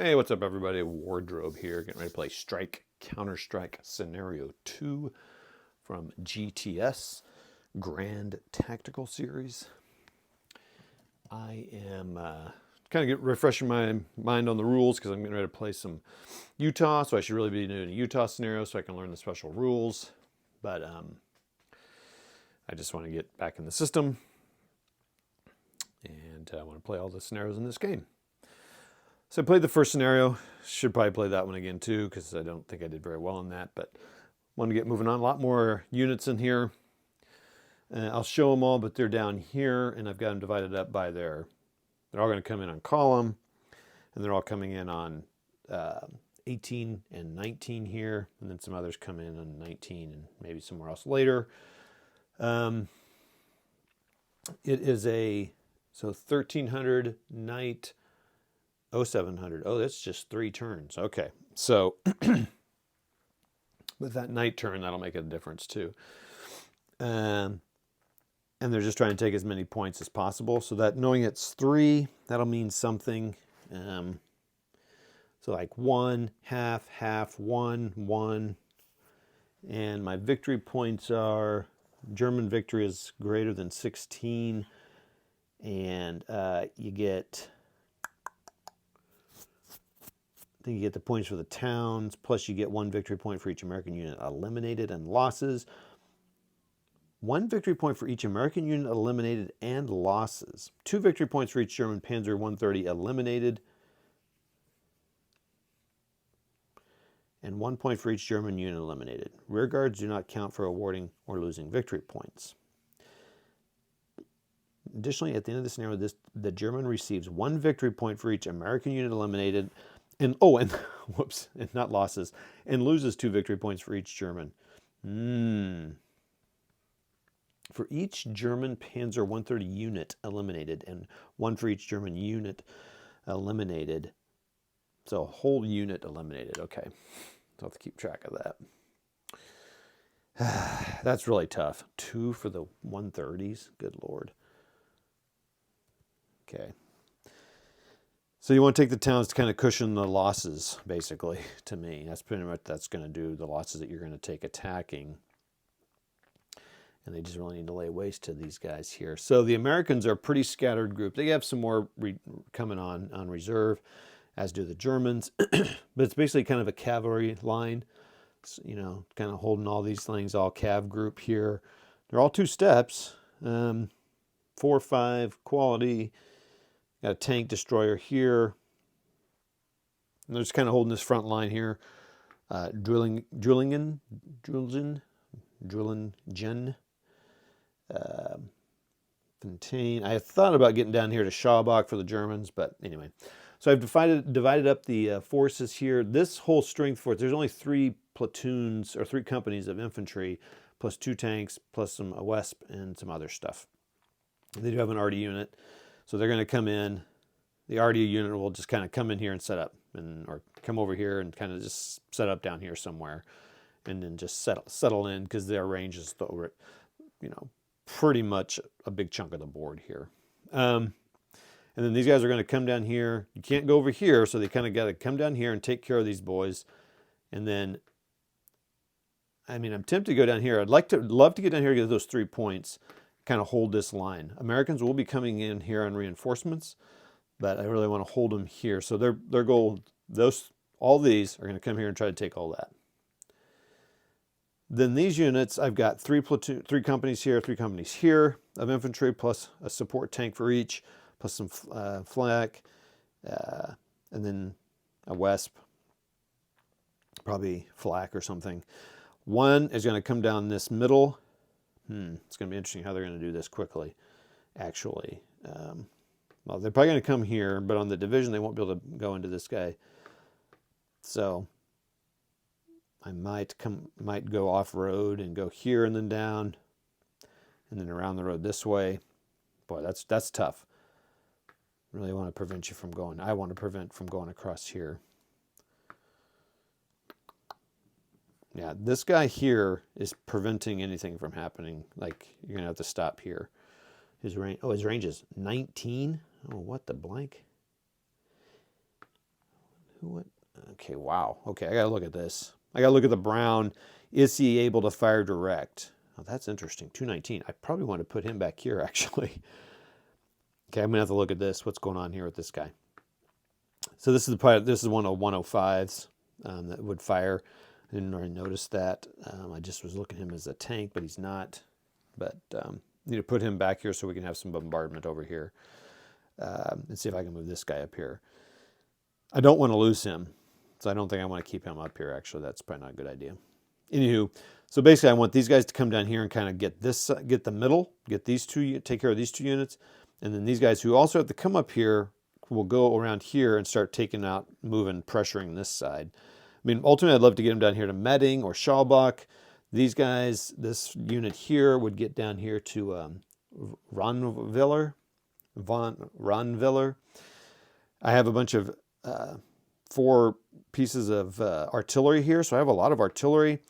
Hey, what's up, everybody? Wardrobe here, getting ready to play Counterstrike Scenario 2 from GTS, Grand Tactical Series. I am kind of refreshing my mind on the rules because I'm getting ready to play some Utah, so I should really be doing a Utah scenario so I can learn the special rules. But I just want to get back in the system, and I want to play all the scenarios in this game. So I played the first scenario. Should probably play that one again too, because I don't think I did very well in that. But want to get moving on. A lot more units in here. I'll show them all, but they're down here, and I've got them divided up by they're all going to come in on column, and they're all coming in on 18 and 19 here, and then some others come in on 19 and maybe somewhere else later. It is a 1300 knight. 0700. Oh, that's just 3 turns. Okay. So with that night turn, that'll make a difference too. And they're just trying to take as many points as possible. So that knowing it's 3, that'll mean something. So like 1, half, half, 1, 1. And my victory points are German victory is greater than 16. And you get... I think you get the points for the towns, plus you get 1 victory point for each American unit eliminated and losses. 1 victory point for each American unit eliminated and losses. 2 victory points for each German Panzer 130 eliminated. And 1 point for each German unit eliminated. Rear guards do not count for awarding or losing victory points. Additionally, at the end of the scenario, the German receives 1 victory point for each American unit eliminated. And whoops, and not losses, and loses 2 victory points for each German. For each German Panzer 130 unit eliminated, and 1 for each German unit eliminated. So a whole unit eliminated. Okay, so I'll have to keep track of that. That's really tough. 2 for the 130s. Good Lord. Okay. So you want to take the towns to kind of cushion the losses, basically, to me. That's pretty much that's going to do the losses that you're going to take attacking. And they just really need to lay waste to these guys here. So the Americans are a pretty scattered group. They have some more coming on reserve, as do the Germans. But it's basically kind of a cavalry line, you know, kind of holding all these things, all cav group here. They're all 2 steps, 4, 5 quality. Got a tank destroyer here. And they're just kind of holding this front line here. Drillingen. Fontaine. I thought about getting down here to Schwabach for the Germans, but anyway. So I've divided up the forces here. This whole strength force, there's only 3 platoons or 3 companies of infantry, plus 2 tanks, plus some WESP and some other stuff. They do have an RD unit. So they're going to come in. The RD unit will just kind of come in here and set up, or come over here and kind of just set up down here somewhere, and then just settle in because their range is over, you know, pretty much a big chunk of the board here. And then these guys are going to come down here. You can't go over here, so they kind of got to come down here and take care of these boys. And then, I mean, I'm tempted to go down here. Love to get down here and get those 3 points. Kind of hold this line. Americans will be coming in here on reinforcements, but I really want to hold them here. So their goal, all these are going to come here and try to take all that. Then these units, I've got 3 companies here, 3 companies here of infantry, plus a support tank for each, plus some flak, and then a WESP, probably flak or something. 1 is going to come down this middle. It's going to be interesting how they're going to do this quickly, actually. Well, they're probably going to come here, but on the division, they won't be able to go into this guy. So I might go off-road and go here and then down, and then around the road this way. Boy, that's tough. Really want to prevent you from going. I want to prevent from going across here. Yeah, this guy here is preventing anything from happening. Like, you're going to have to stop here. His range is 19. Oh, what the blank? What? Okay, wow. Okay, I got to look at this. I got to look at the brown. Is he able to fire direct? Oh, that's interesting. 219. I probably want to put him back here, actually. Okay, I'm going to have to look at this. What's going on here with this guy? So this is one of 105s that would fire. I didn't already notice that. I just was looking at him as a tank, but he's not. But need to put him back here so we can have some bombardment over here. And see if I can move this guy up here. I don't want to lose him, so I don't think I want to keep him up here. Actually, that's probably not a good idea. Anywho, so basically I want these guys to come down here and kind of get the middle, get these two, take care of these two units. And then these guys who also have to come up here will go around here and start taking out, moving, pressuring this side. I mean, ultimately, I'd love to get them down here to Medding or Schwalbach. These guys, this unit here would get down here to Ronviller. I have a bunch of 4 pieces of artillery here, so I have a lot of artillery.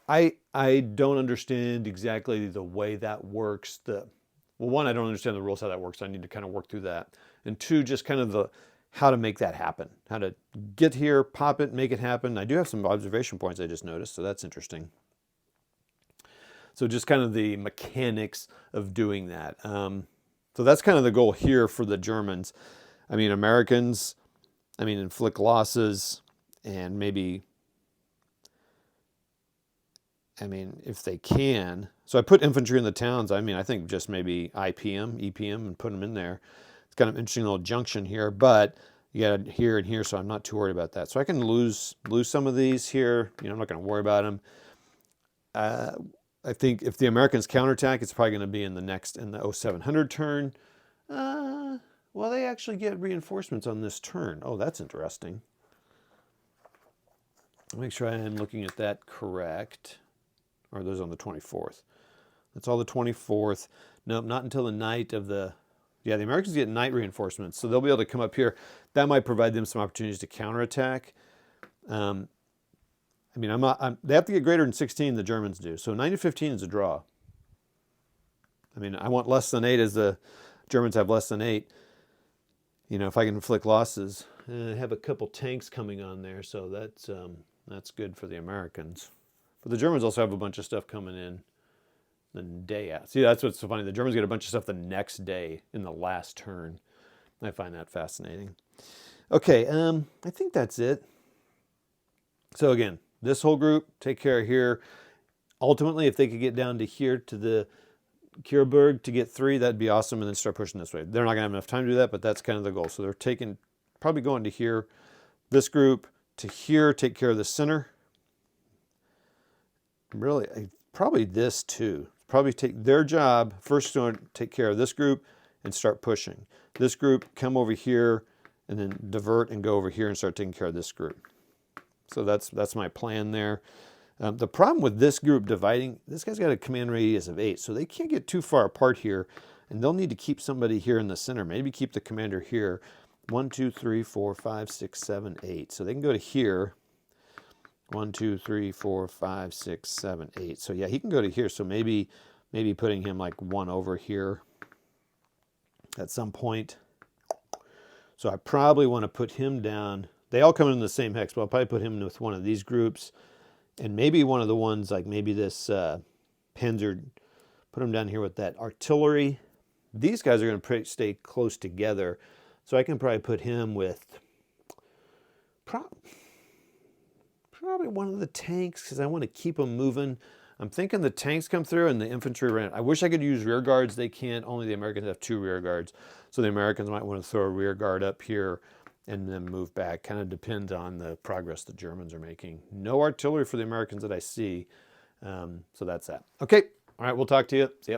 I don't understand exactly the way that works. Well, one, I don't understand the rules how that works. I need to kind of work through that. And 2, just kind of how to make that happen, how to get here, pop it, make it happen. I do have some observation points I just noticed, so that's interesting. So just kind of the mechanics of doing that. So that's kind of the goal here for the Germans. I mean, Americans, inflict losses and maybe, if they can. So I put infantry in the towns. I think just maybe IPM, EPM, and put them in there. It's kind of an interesting little junction here, but you got here and here, so I'm not too worried about that. So I can lose some of these here. I'm not going to worry about them. I think if the Americans counterattack, it's probably going to be in the 0700 turn. Well, they actually get reinforcements on this turn. Oh, that's interesting. Make sure I am looking at that correct. Or are those on the 24th? That's all the 24th. Nope, not until the night of the... Yeah, the Americans get night reinforcements, so they'll be able to come up here. That might provide them some opportunities to counterattack. They have to get greater than 16, the Germans do. So 9 to 15 is a draw. I want less than 8 as the Germans have less than 8. If I can inflict losses. I have a couple tanks coming on there, so that's good for the Americans. But the Germans also have a bunch of stuff coming in the day out. See, that's what's so funny. The Germans get a bunch of stuff the next day in the last turn. I find that fascinating. Okay, I think that's it. So again, this whole group, take care of here. Ultimately, if they could get down to here to the Kierberg to get 3, that'd be awesome, and then start pushing this way. They're not going to have enough time to do that, but that's kind of the goal. So they're probably going to here, this group to here, take care of the center. Really, probably this too. Probably take their job, first to take care of this group and start pushing. This group, come over here, and then divert and go over here and start taking care of this group. So that's my plan there. The problem with this group dividing, this guy's got a command radius of 8, so they can't get too far apart here, and they'll need to keep somebody here in the center. Maybe keep the commander here. 1, 2, 3, 4, 5, 6, 7, 8. So they can go to here. 1, 2, 3, 4, 5, 6, 7, 8. So yeah, he can go to here. So maybe putting him like 1 over here at some point. So I probably want to put him down. They all come in the same hex, but I'll probably put him with one of these groups. And maybe one of the ones, like maybe this Panzer, put him down here with that artillery. These guys are going to stay close together. So I can probably put him with probably one of the tanks, because I want to keep them moving. I'm thinking the tanks come through and the infantry ran. I wish I could use rear guards. They can't. Only the Americans have 2 rear guards. So the Americans might want to throw a rear guard up here and then move back. Kind of depends on the progress the Germans are making. No artillery for the Americans that I see. So that's that. Okay. All right. We'll talk to you. See ya.